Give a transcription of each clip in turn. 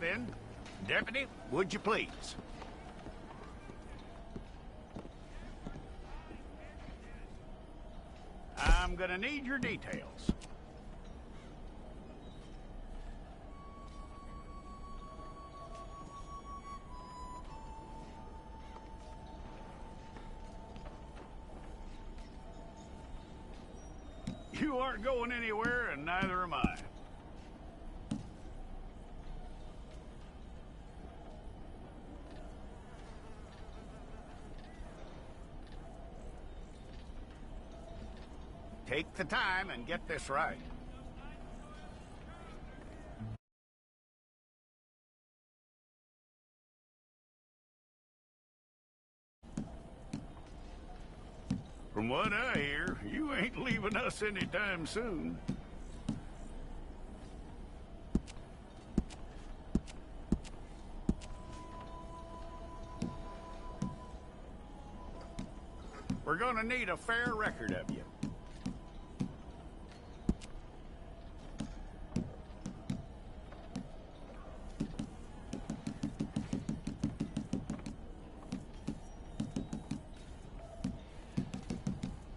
then. Deputy, would you please? I'm gonna need your details. You aren't going anywhere, and neither am I. Take the time and get this right. From what I hear, you ain't leaving us anytime soon. We're gonna need a fair record of you.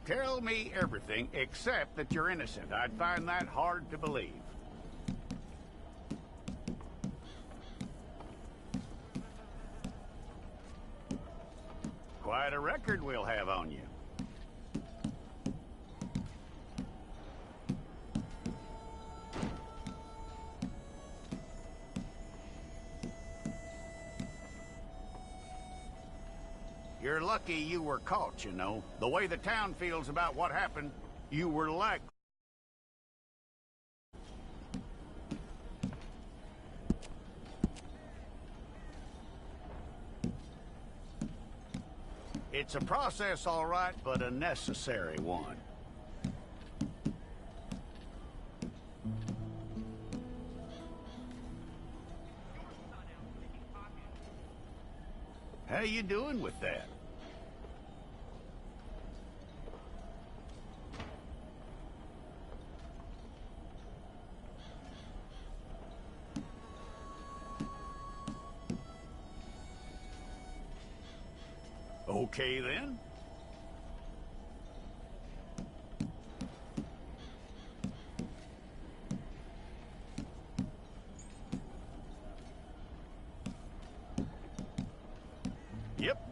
Tell me everything except that you're innocent. I'd find that hard to believe. Quite a record we'll have on you. You're lucky you were caught, you know. The way the town feels about what happened, you were like... It's a process, all right, but a necessary one. How you doing with that? Okay, then. Yep.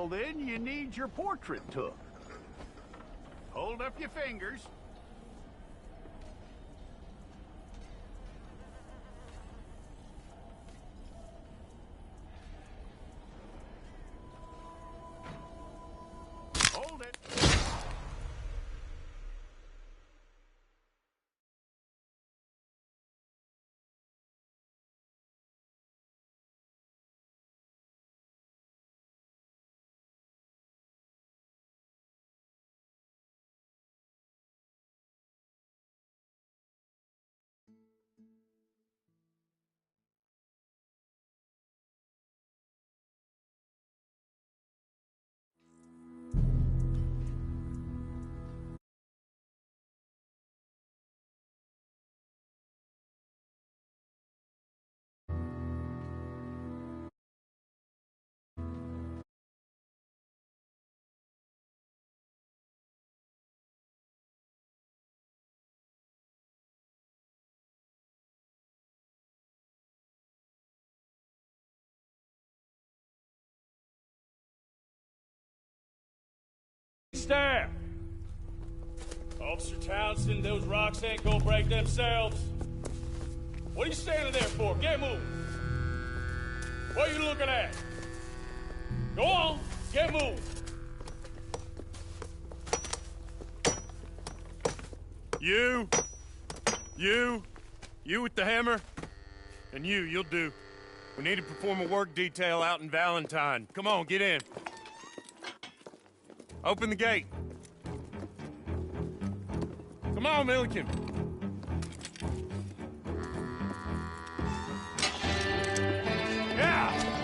Well, then you need your portrait took. Hold up your fingers. Hold it. Staff! Officer Townsend, those rocks ain't gonna break themselves. What are you standing there for? Get moving. What are you looking at? Go on, get moving. You with the hammer? And you'll do. We need to perform a work detail out in Valentine. Come on, get in. Open the gate. Come on, Milliken. Yeah!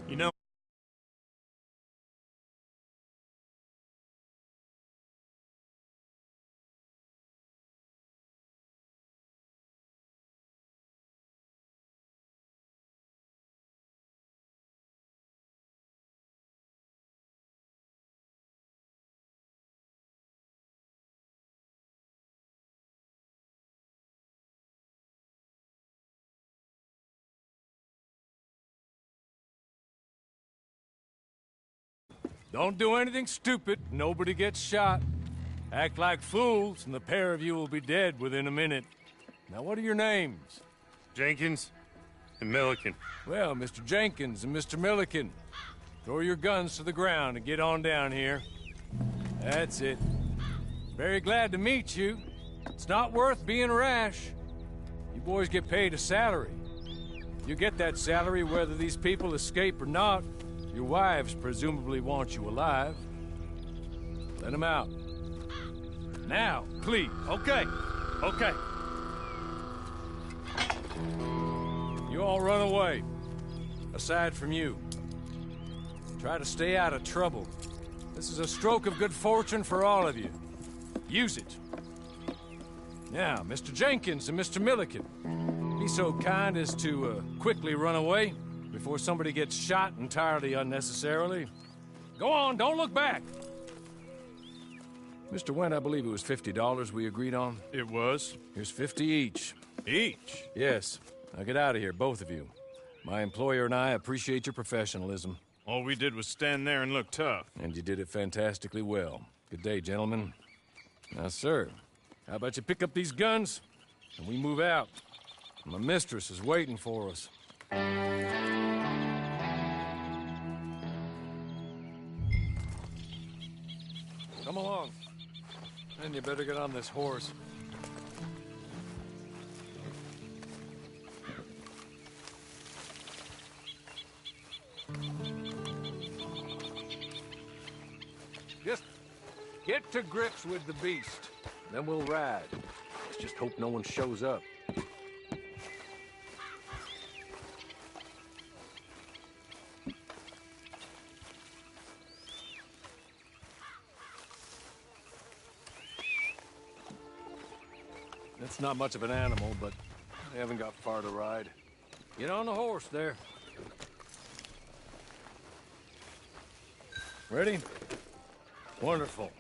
You know, Don't do anything stupid. Nobody gets shot. Act like fools, and the pair of you will be dead within a minute. Now, what are your names? Jenkins and Milliken. Well, Mr. Jenkins and Mr. Milliken, throw your guns to the ground and get on down here. That's it. Very glad to meet you. It's not worth being rash. You boys get paid a salary. You get that salary whether these people escape or not. Your wives presumably want you alive. Let them out. Now, please. Okay. You all run away. Aside from you. Try to stay out of trouble. This is a stroke of good fortune for all of you. Use it. Now, Mr. Jenkins and Mr. Milliken, be so kind as to quickly run away before somebody gets shot entirely unnecessarily. Go on, don't look back. Mr. Wendt, I believe it was $50 we agreed on. It was. Here's 50 each. Each? Yes. Now get out of here, both of you. My employer and I appreciate your professionalism. All we did was stand there and look tough. And you did it fantastically well. Good day, gentlemen. Now, sir, how about you pick up these guns and we move out? My mistress is waiting for us. Come along. And you better get on this horse. Just get to grips with the beast. Then we'll ride. Let's just hope no one shows up. It's not much of an animal, but I haven't got far to ride. Get on the horse there. Ready? Wonderful.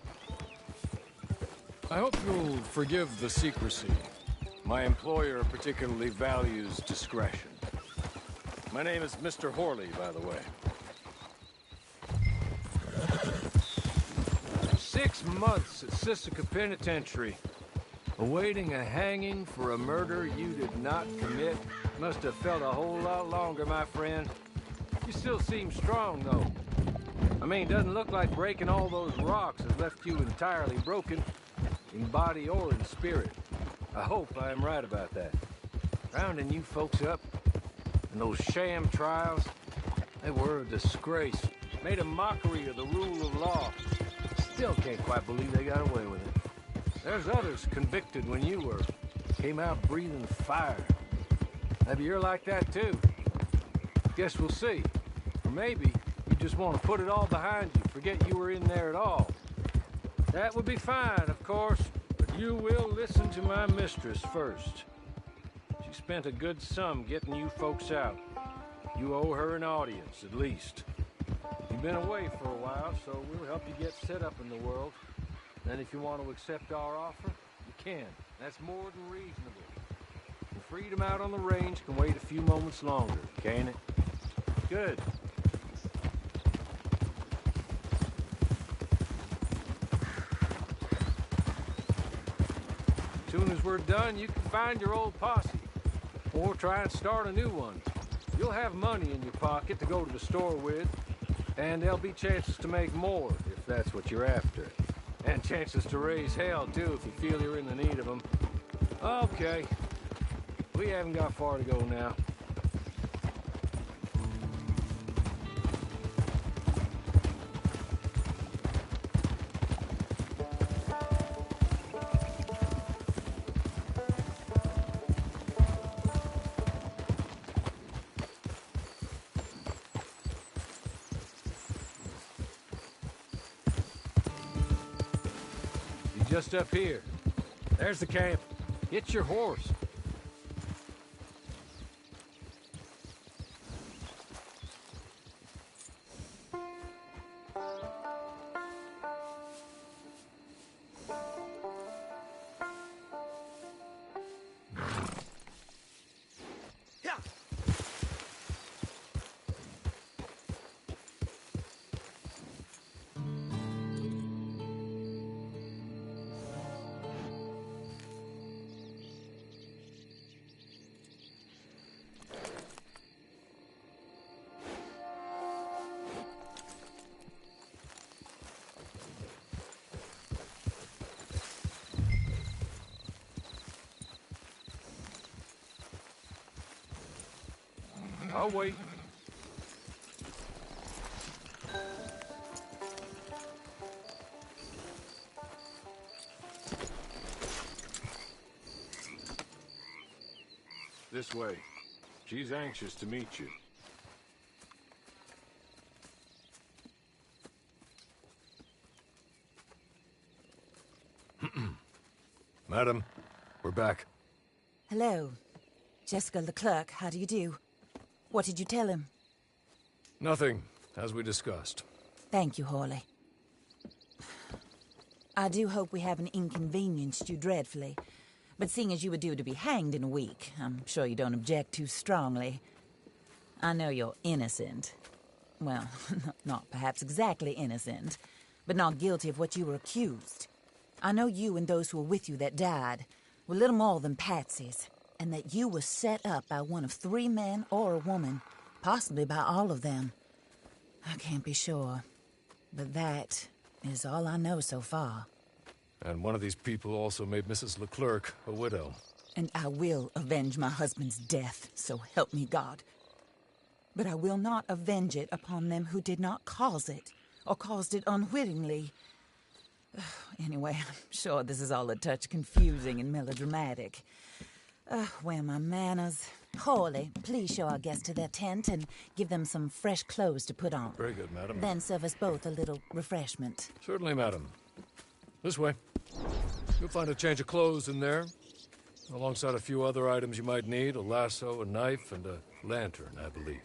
I hope you'll forgive the secrecy. My employer particularly values discretion. My name is Mr. Horley, by the way. 6 months at Sisika Penitentiary, awaiting a hanging for a murder you did not commit. Must have felt a whole lot longer, my friend. You still seem strong, though. I mean, doesn't look like breaking all those rocks has left you entirely broken, in body or in spirit. I hope I am right about that. Rounding you folks up, and those sham trials, they were a disgrace. Made a mockery of the rule of law. Still can't quite believe they got away with it. There's others convicted when you were. Came out breathing fire. Maybe you're like that too. Guess we'll see. Or maybe you just want to put it all behind you, forget you were in there at all. That would be fine, of course, but you will listen to my mistress first. She spent a good sum getting you folks out. You owe her an audience, at least. You've been away for a while, so we'll help you get set up in the world. Then if you want to accept our offer, you can. That's more than reasonable. And freedom out on the range can wait a few moments longer, can't it? Good. As soon as we're done, you can find your old posse. Or try and start a new one. You'll have money in your pocket to go to the store with. And there'll be chances to make more, if that's what you're after. And chances to raise hell, too, if you feel you're in the need of them. Okay. We haven't got far to go now. Just up here. There's the camp. Get your horse. I'll wait. This way. She's anxious to meet you. Madam, we're back. Hello. Jessica Leclerc, how do you do? What did you tell him? Nothing, as we discussed. Thank you, Horley. I do hope we haven't inconvenienced you dreadfully. But seeing as you were due to be hanged in a week, I'm sure you don't object too strongly. I know you're innocent. Well, not perhaps exactly innocent, but not guilty of what you were accused. I know you and those who were with you that died were little more than patsies, and that you were set up by one of 3 men or a woman, possibly by all of them. I can't be sure, but that is all I know so far. And one of these people also made Mrs. Leclerc a widow. And I will avenge my husband's death, so help me God. But I will not avenge it upon them who did not cause it, or caused it unwittingly. Anyway, I'm sure this is all a touch confusing and melodramatic. Where are my manners? Horley, please show our guests to their tent and give them some fresh clothes to put on. Very good, madam. Then serve us both a little refreshment. Certainly, madam. This way. You'll find a change of clothes in there. Alongside a few other items you might need, a lasso, a knife, and a lantern, I believe.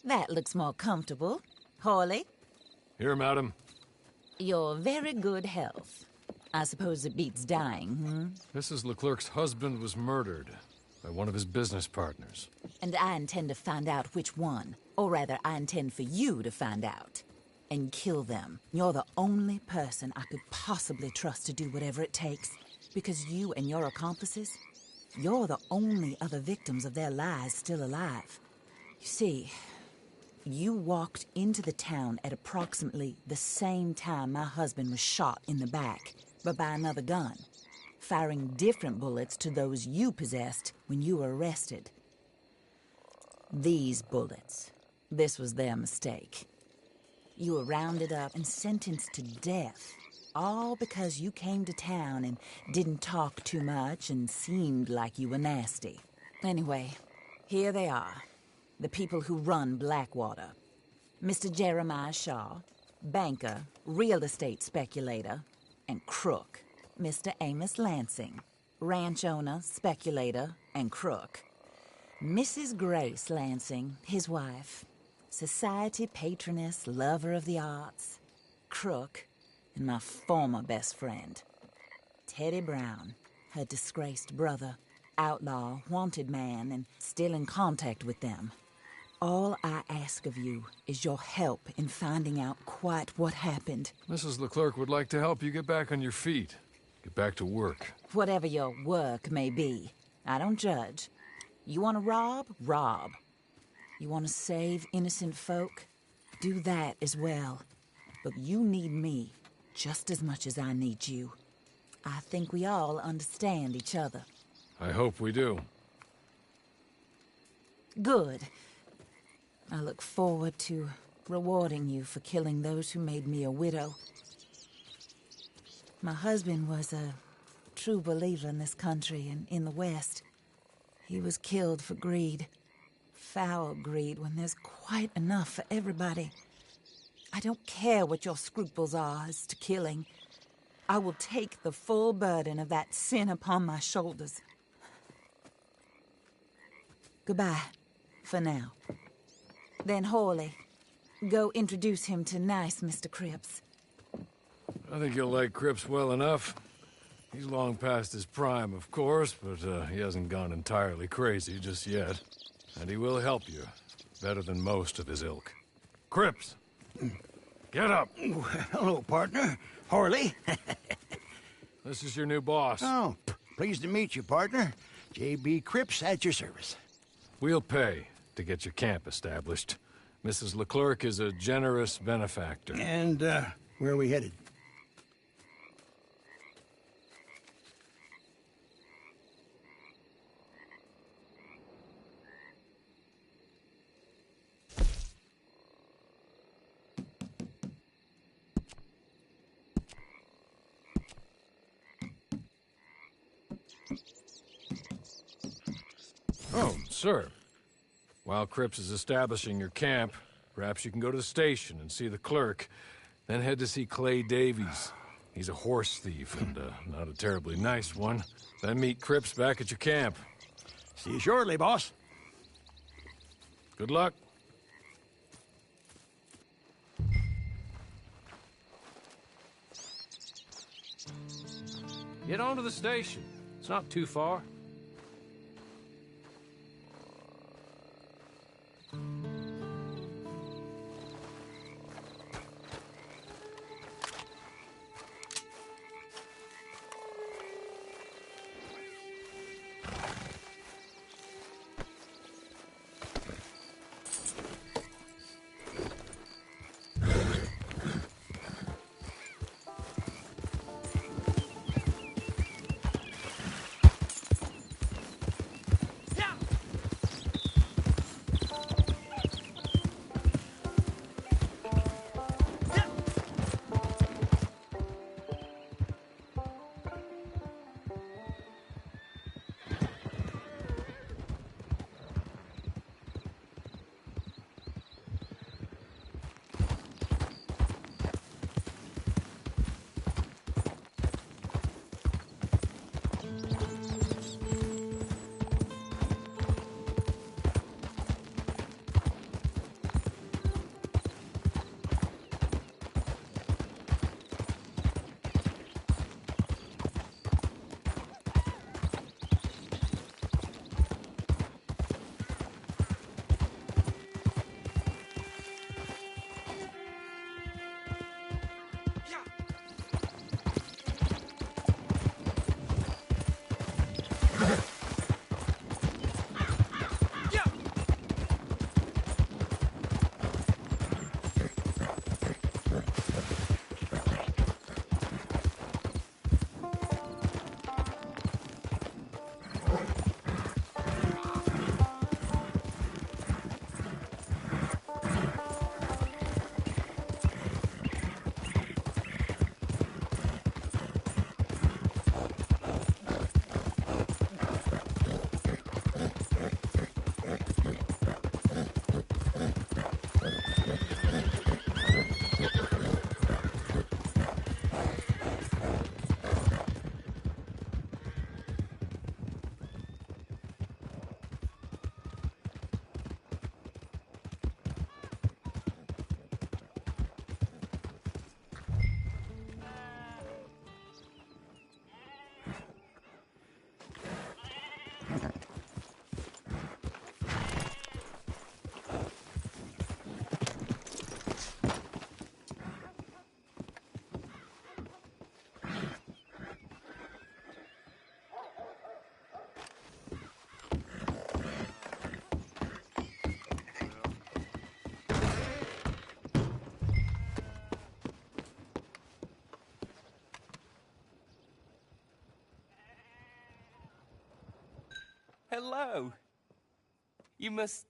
That looks more comfortable. Hawley, Here, madam. you're very good health. I suppose it beats dying, hmm? Mrs. Leclerc's husband was murdered by one of his business partners. And I intend to find out which one. Or rather, I intend for you to find out. And kill them. You're the only person I could possibly trust to do whatever it takes. Because you and your accomplices, you're the only other victims of their lies still alive. You see, you walked into the town at approximately the same time my husband was shot in the back, but by another gun, firing different bullets to those you possessed when you were arrested. These bullets, this was their mistake. You were rounded up and sentenced to death, all because you came to town and didn't talk too much and seemed like you were nasty. Anyway, here they are. The people who run Blackwater. Mr. Jeremiah Shaw, banker, real estate speculator, and crook. Mr. Amos Lansing, ranch owner, speculator, and crook. Mrs. Grace Lansing, his wife, society patroness, lover of the arts, crook, and my former best friend. Teddy Brown, her disgraced brother, outlaw, wanted man, and still in contact with them. All I ask of you is your help in finding out quite what happened. Mrs. Leclerc would like to help you get back on your feet. Get back to work. Whatever your work may be, I don't judge. You want to rob? Rob. You want to save innocent folk? Do that as well. But you need me just as much as I need you. I think we all understand each other. I hope we do. Good. I look forward to rewarding you for killing those who made me a widow. My husband was a true believer in this country and in the West. He was killed for greed. Foul greed when there's quite enough for everybody. I don't care what your scruples are as to killing. I will take the full burden of that sin upon my shoulders. Goodbye, for now. Then, Hawley, go introduce him to nice Mr. Cripps. I think you'll like Cripps well enough. He's long past his prime, of course, but he hasn't gone entirely crazy just yet. And he will help you, better than most of his ilk. Cripps! Get up! Hello, partner. Harley. This is your new boss. Oh, pleased to meet you, partner. J.B. Cripps at your service. We'll pay to get your camp established. Mrs. Leclerc is a generous benefactor. And, where are we headed? Oh, sir. While Cripps is establishing your camp, perhaps you can go to the station and see the clerk, then head to see Clay Davies. He's a horse thief, and not a terribly nice one. Then meet Cripps back at your camp. See you shortly, boss. Good luck. Get on to the station. It's not too far. Hello. You must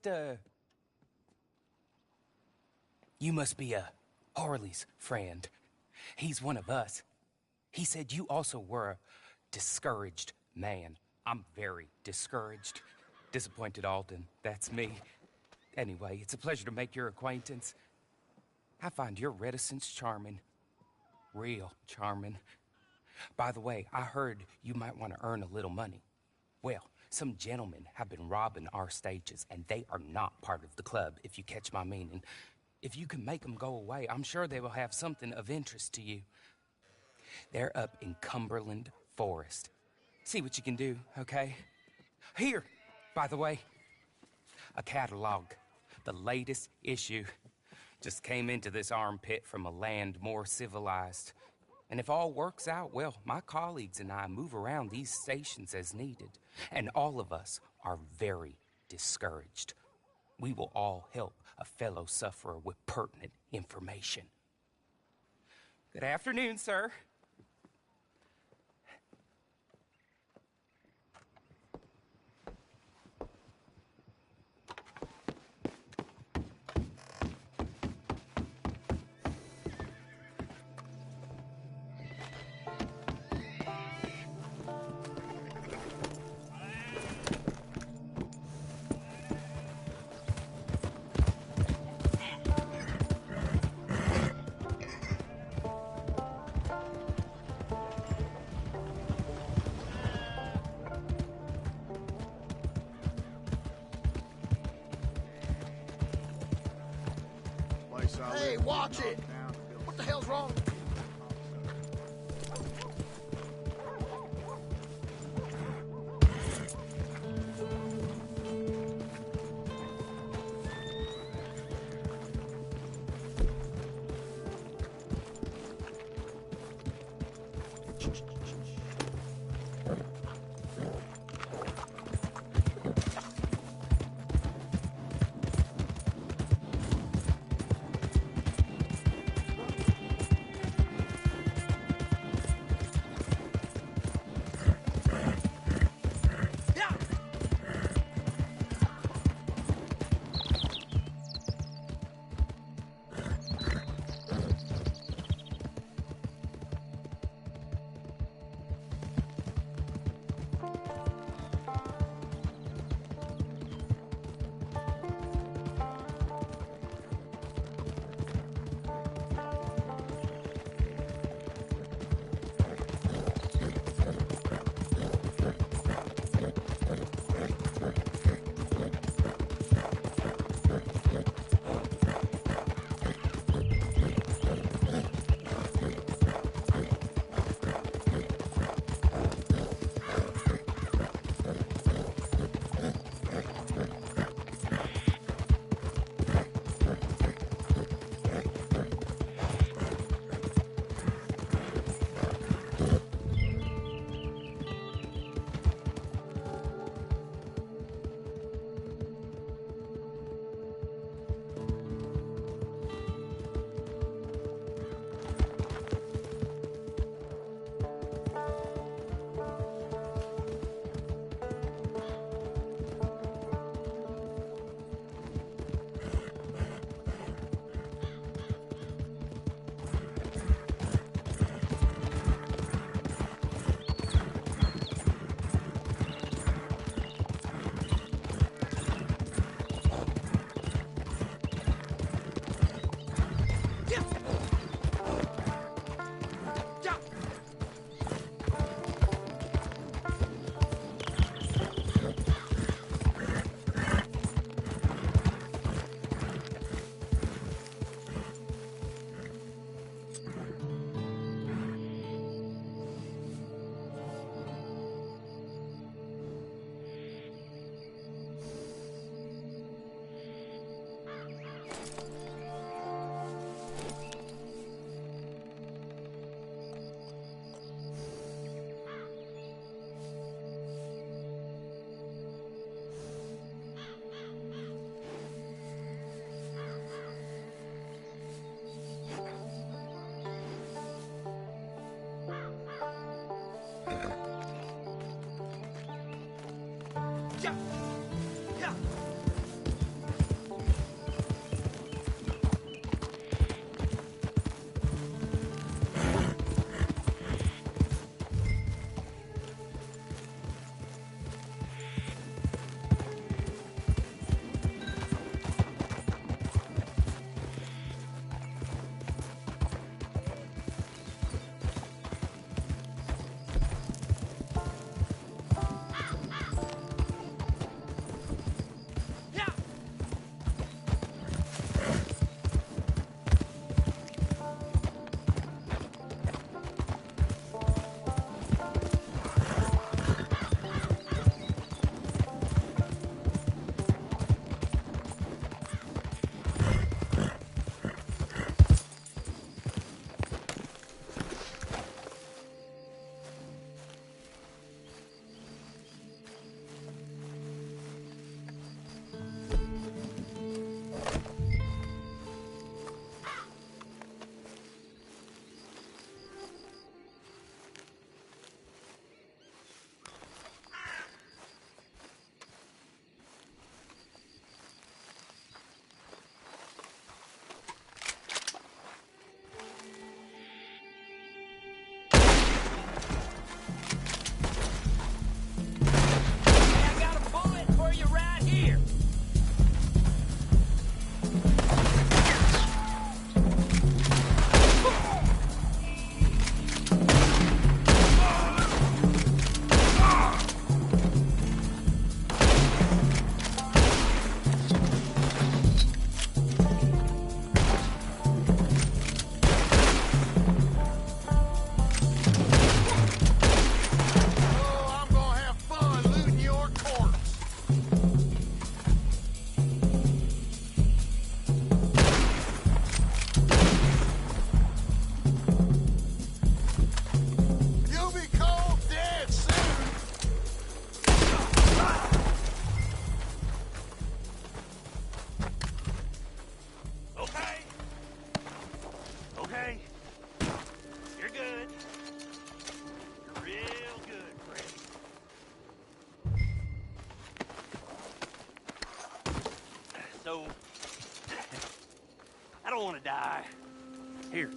be Harley's friend. He's one of us. He said you also were a discouraged man. I'm very discouraged. Disappointed Alden, that's me. Anyway, it's a pleasure to make your acquaintance. I find your reticence charming. Real charming. By the way, I heard you might want to earn a little money. Well, some gentlemen have been robbing our stages, and they are not part of the club, if you catch my meaning. If you can make them go away, I'm sure they will have something of interest to you. They're up in Cumberland Forest. See what you can do, okay? Here, by the way, a catalog. The latest issue. Just came into this armpit from a land more civilized. And if all works out, well, my colleagues and I move around these stations as needed. And all of us are very discouraged. We will all help a fellow sufferer with pertinent information. Good afternoon, sir. Hey, watch it! What the hell's wrong? don't want to die. Here,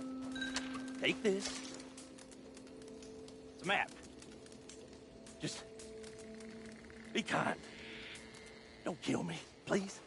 take this. It's a map. Just be kind. Don't kill me, please.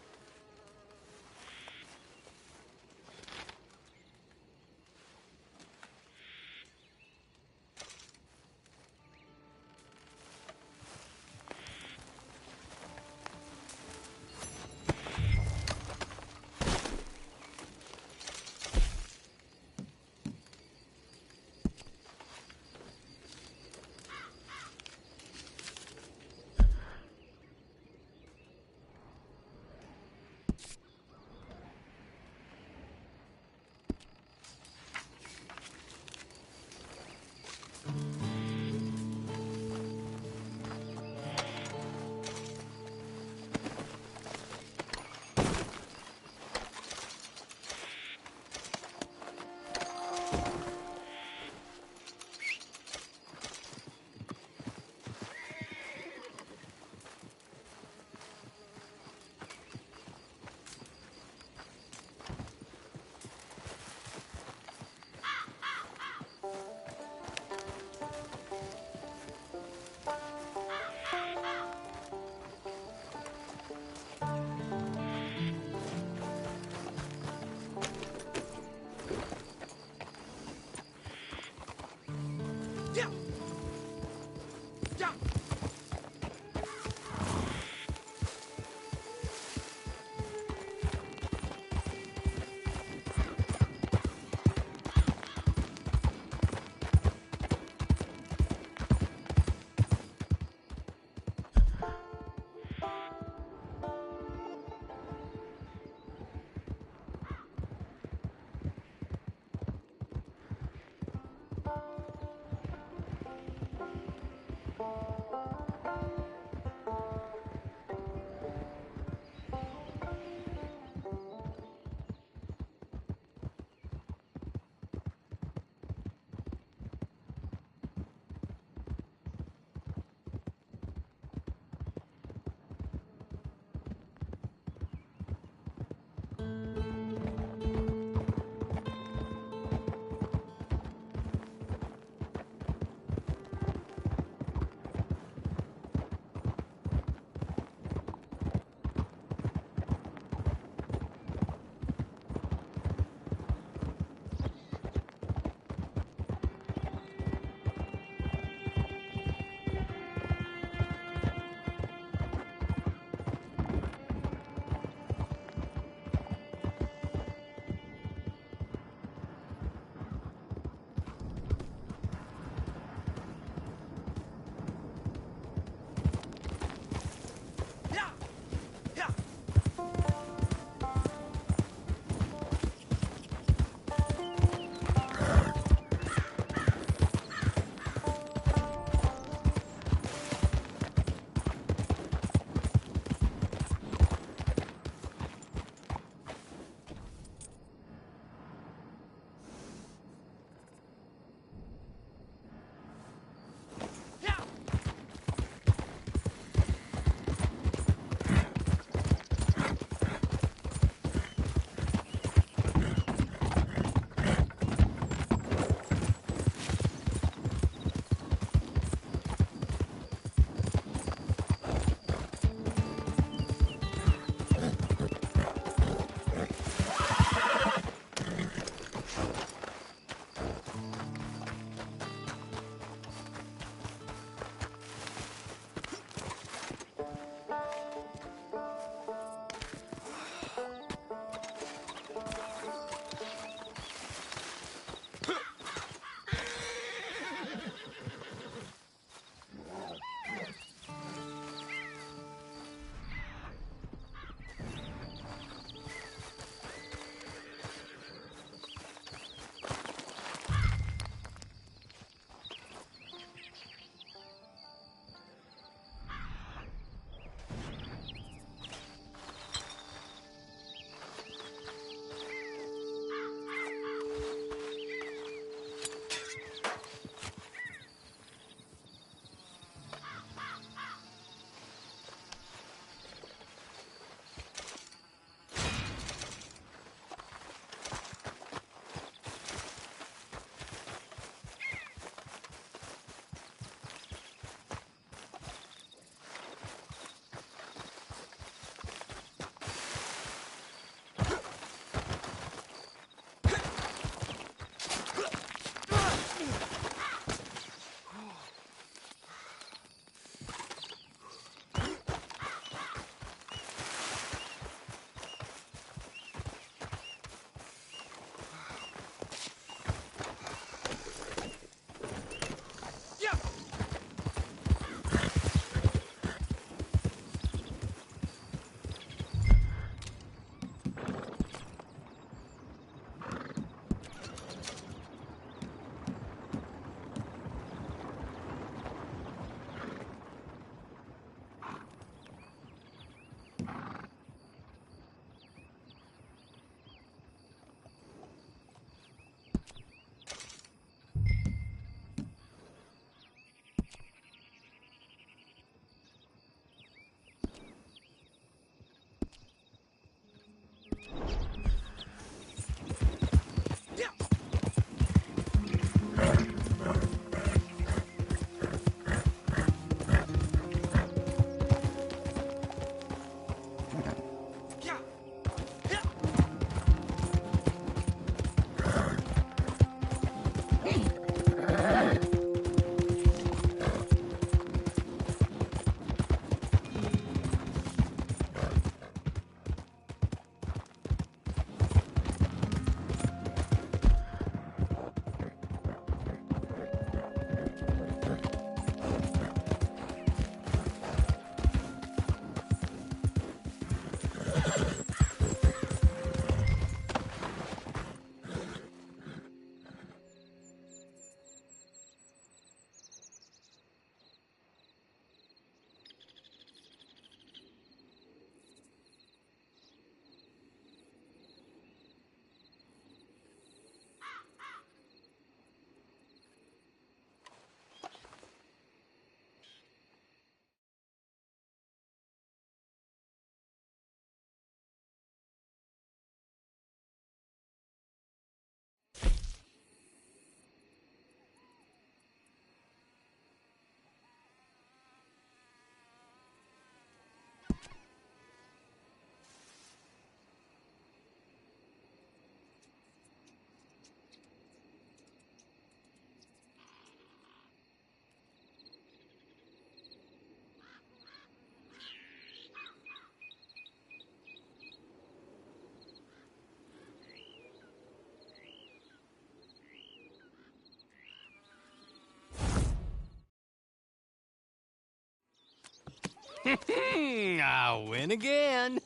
I win again.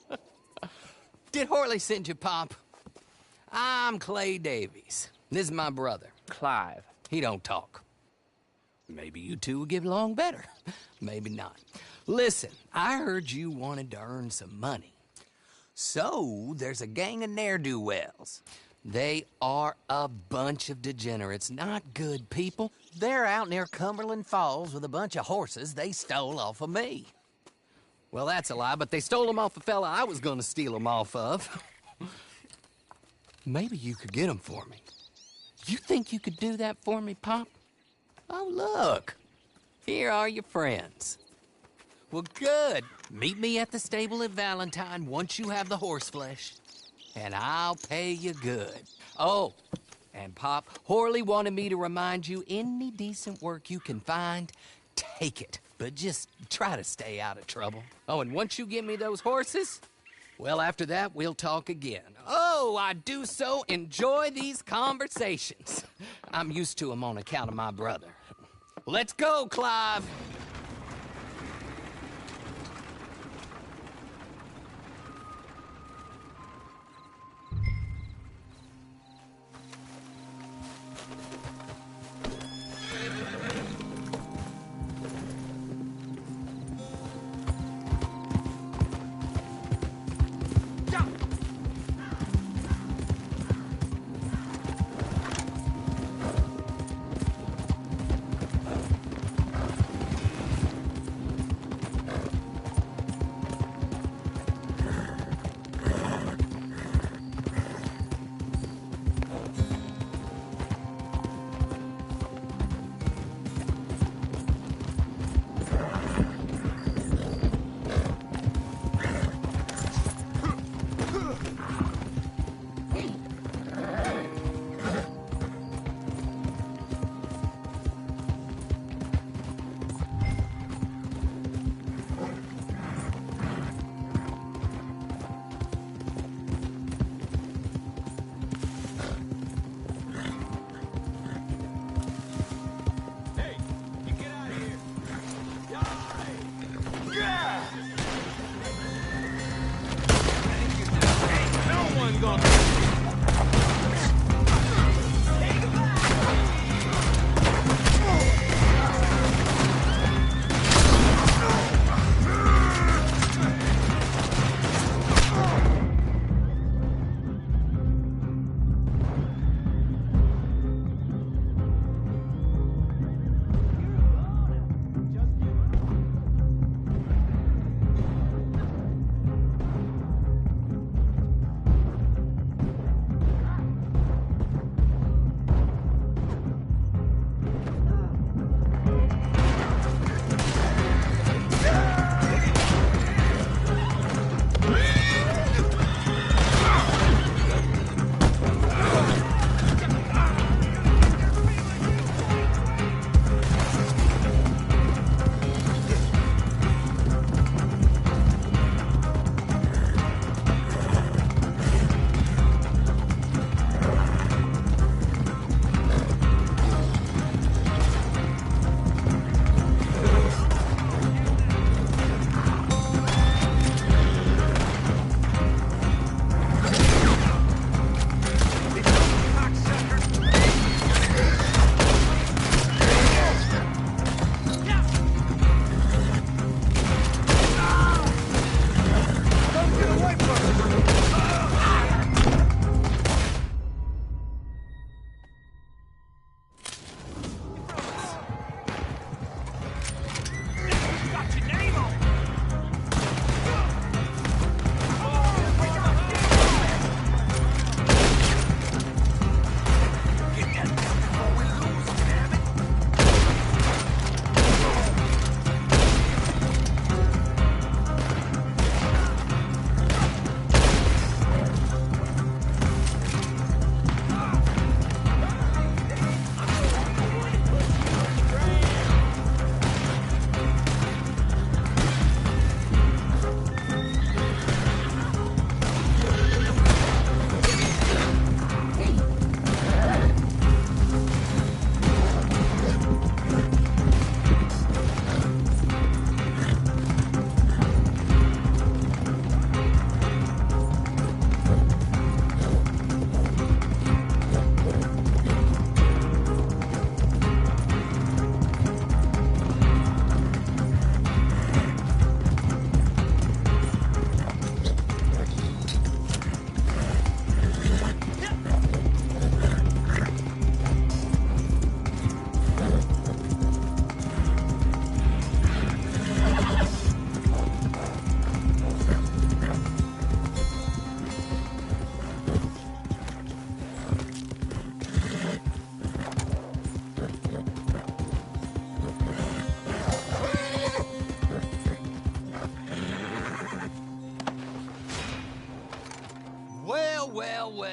Did Horley send you, Pop? I'm Clay Davies. This is my brother, Clive. He don't talk. Maybe you two will get along better. Maybe not. Listen, I heard you wanted to earn some money. So, there's a gang of ne'er-do-wells. They are a bunch of degenerates, not good people. They're out near Cumberland Falls with a bunch of horses they stole off of me. Well, that's a lie, but they stole them off a fella I was gonna steal them off of. Maybe you could get them for me. You think you could do that for me, Pop? Oh, look. Here are your friends. Well, good. Meet me at the stable at Valentine once you have the horse flesh, and I'll pay you good. Oh, and Pop, Horley wanted me to remind you, any decent work you can find, take it. But just try to stay out of trouble. Oh, and once you give me those horses, well, after that, we'll talk again. Oh, I do so enjoy these conversations. I'm used to them on account of my brother. Let's go, Clive.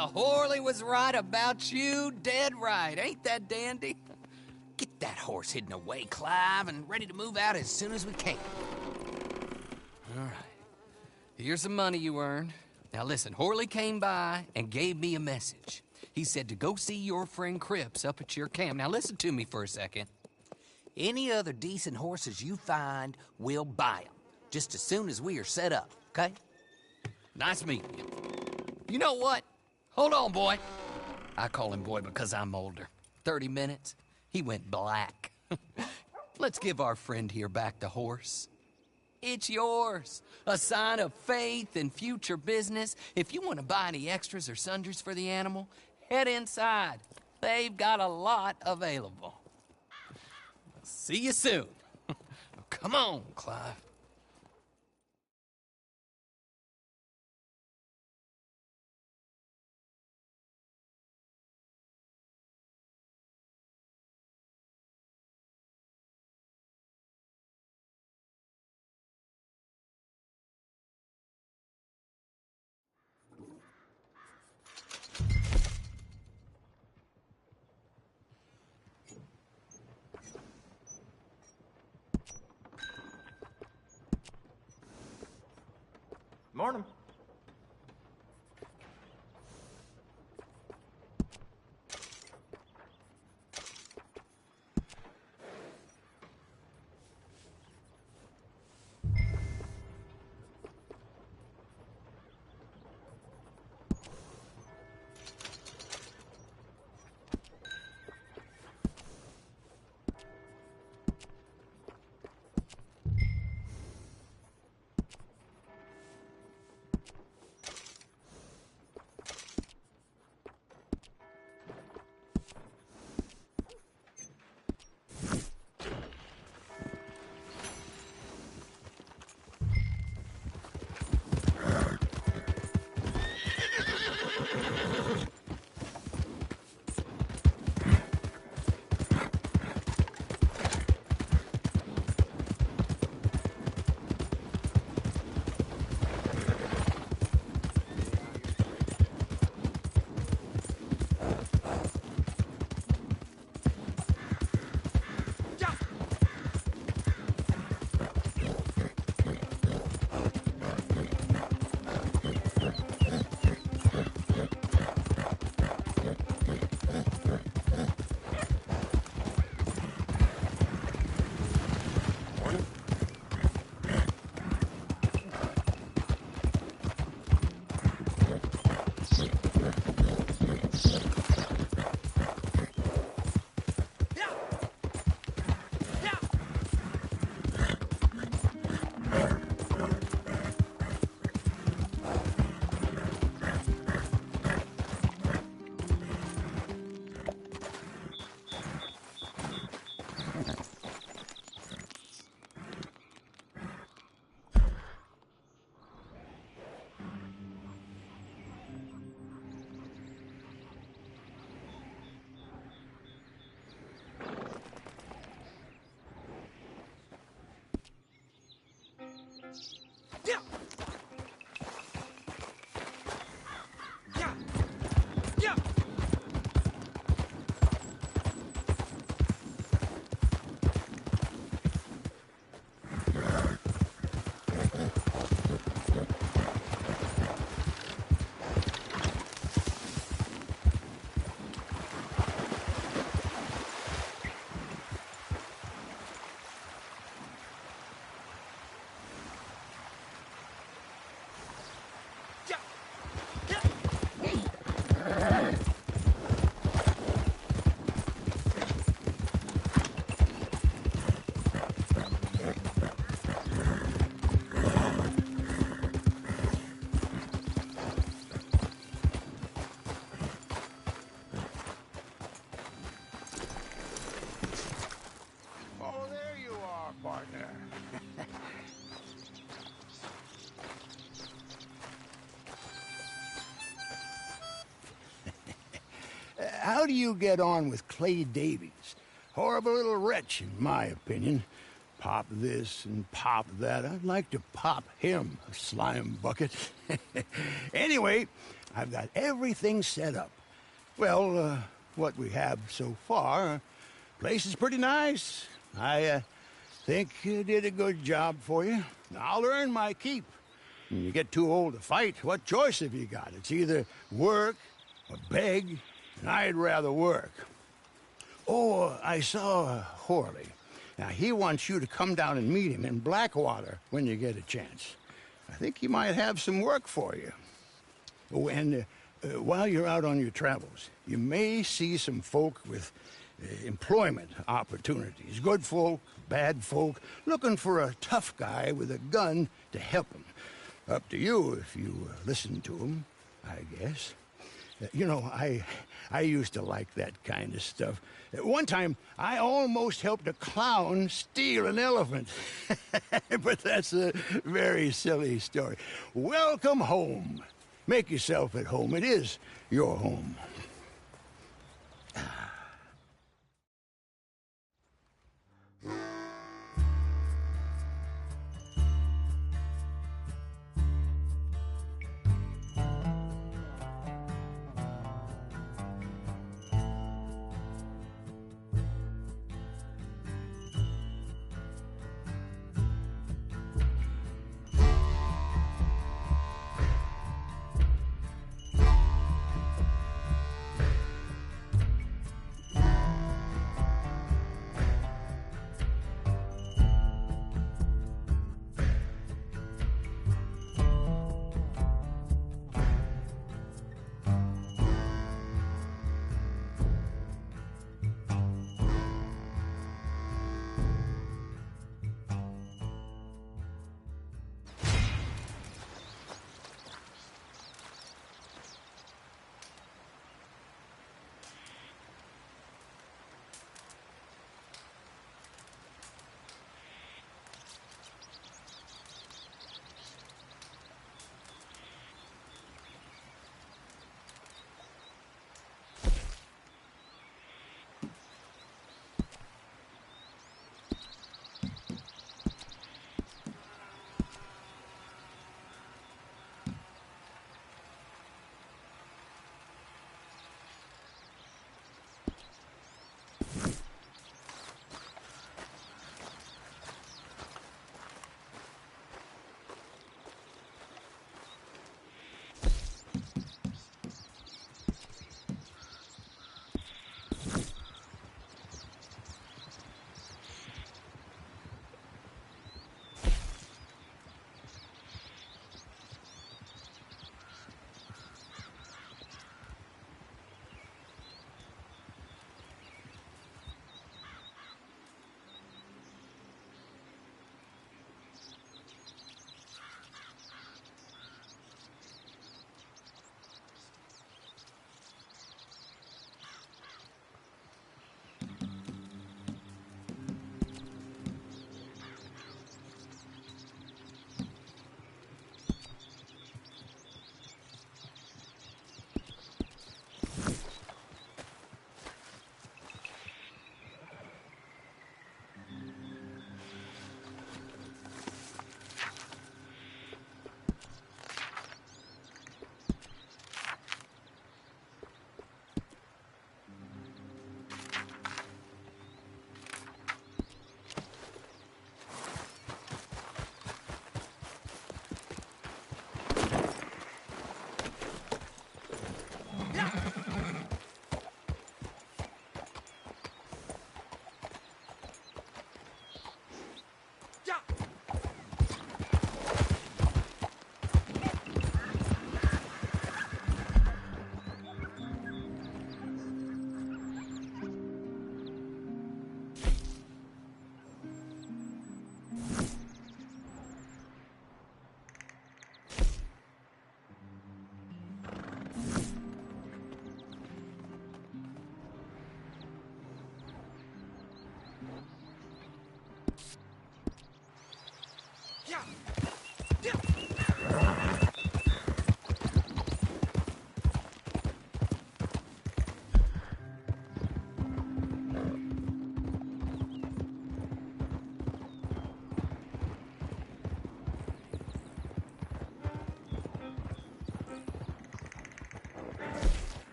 Well, Horley was right about you, dead right. Ain't that dandy? Get that horse hidden away, Clive, and ready to move out as soon as we can. All right. Here's the money you earned. Now listen, Horley came by and gave me a message. He said to go see your friend Cripps up at your camp. Now listen to me for a second. Any other decent horses you find, we'll buy them. Just as soon as we are set up, okay? Nice meeting you. You know what? Hold on, boy. I call him boy because I'm older. 30 minutes, he went black. Let's give our friend here back the horse. It's yours. A sign of faith and future business. If you want to buy any extras or sundries for the animal, head inside. They've got a lot available. See you soon. Come on, Clive. Morning. How do you get on with Clay Davies? Horrible little wretch, in my opinion. Pop this and pop that. I'd like to pop him, a slime bucket. Anyway, I've got everything set up. Well, what we have so far, place is pretty nice. I think you did a good job for you. I'll earn my keep. When you get too old to fight, what choice have you got? It's either work or beg, and I'd rather work. Oh, I saw Horley. Now, he wants you to come down and meet him in Blackwater when you get a chance. I think he might have some work for you. Oh, and while you're out on your travels, you may see some folk with employment opportunities. Good folk, bad folk, looking for a tough guy with a gun to help them. Up to you if you listen to them, I guess. You know, I used to like that kind of stuff. One time, I almost helped a clown steal an elephant. But that's a very silly story. Welcome home. Make yourself at home. It is your home.